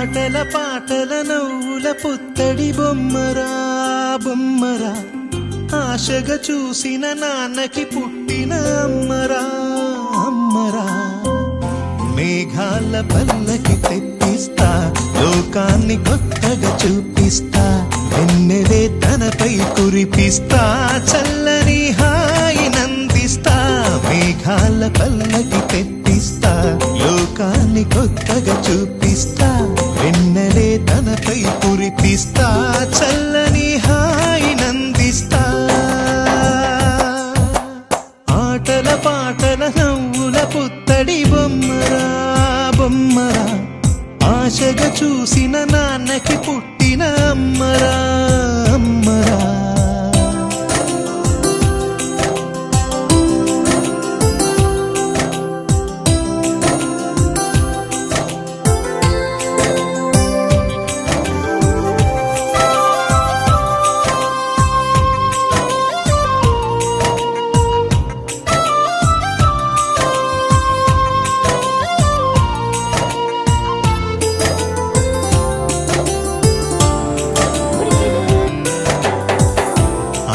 ఆటల పాటల నవ్వుల పుత్తడి బొమ్మరా బొమ్మరా, ఆశగా చూసిన నాన్నకి పుట్టిన అమ్మరా అమ్మరా. మేఘాల పల్లకి తెప్పిస్తా, లోకాన్ని కొత్తగా చూపిస్తా, వెన్నెలే తనపై కురిపిస్తా, చల్లని హాయి నందిస్తా. మేఘాల పల్లకి తెప్పిస్తా, లోకాన్ని కొత్తగా చూపిస్తా, వెన్నెలే తనపై కురిపిస్తా, చల్లని హాయి నందిస్తా. ఆటల పాటల నవ్వుల పుత్తడి బొమ్మరా బొమ్మరా, ఆశగా చూసిన నాన్నకి పుట్టిన అమ్మరా అమ్మరా.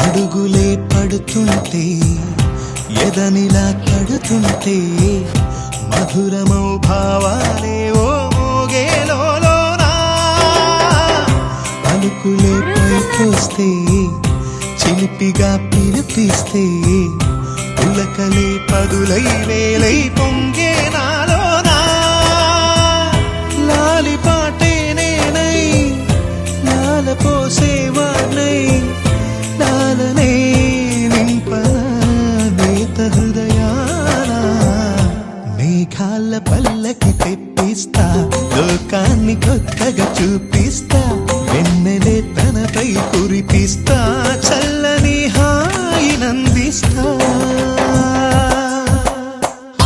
అడుగులే పడుతుంటే ఎదనిలా కడుతుంటే, మధురమౌ భావాలే ఓ మోగేలోనా. పలుకులే పైకొస్తే చిలిపిగా పిలిపిస్తే, పులకలే పదులై వేలై పొంగే నాలోనా. లాలి పాటే నేనై లాల పోసేవాణ్ణై, లాలనే నింపనా నేత హృదయానా. మేఘాల పల్లకి తెప్పిస్తా, లోకాన్ని కొత్తగా చూపిస్తా, వెన్నెలే తనపై కురిపిస్తా, చల్లని హాయి నందిస్తా.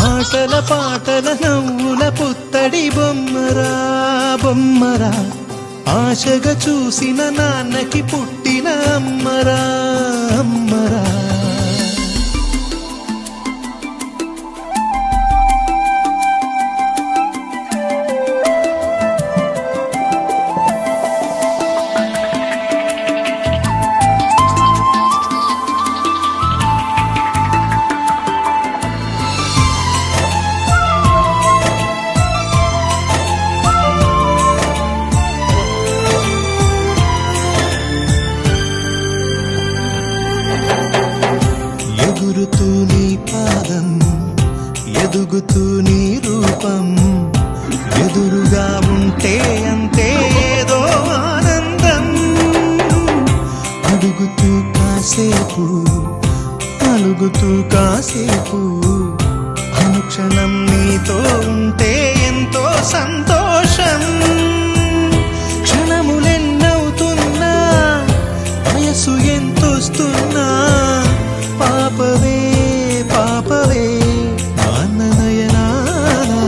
ఆటల పాటల నవ్వుల పుత్తడి బొమ్మరా బొమ్మరా, ఆశగా చూసిన నాన్నకి పుట్టిన అమ్మరా అమ్మరా. ఎగురుతూ నీ పాదం, ఎదుగుతూ నీ రూపం, ఎదురుగా ఉంటే అంతే ఏదో ఆనందం. అడుగుతూ కాసేపు, అలుగుతూ కాసేపు, అనుక్షణం నీతో ఉంటే ఎంతో సంతోషం. క్షణములెన్నవుతున్నా, వయసు ఎంతొస్తున్నా, పాపవే పాపవే నాన్ననయనానా.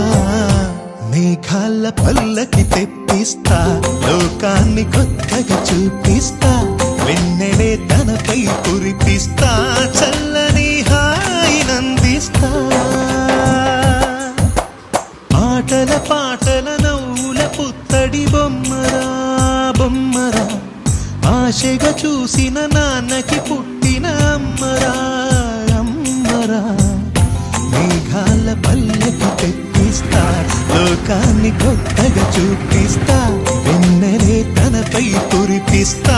మేఘాల పల్లకి తెప్పిస్తా, లోకాన్ని కొత్తగా చూపిస్తా, వెన్నెలే తనపై కురిపిస్తా, చల్లని హాయి నందిస్తా. ఆటల పాటల నవ్వుల పుత్తడి బొమ్మరా బొమ్మరా, ఆశగా చూసిన నాన్నకి పుట్టిన అమ్మరా అమ్మరా. మేఘాల పల్లకి తెప్పిస్తా, లోకాన్ని కొత్తగా చూపిస్తా, వెన్నెలే తనపై కురిపిస్తా.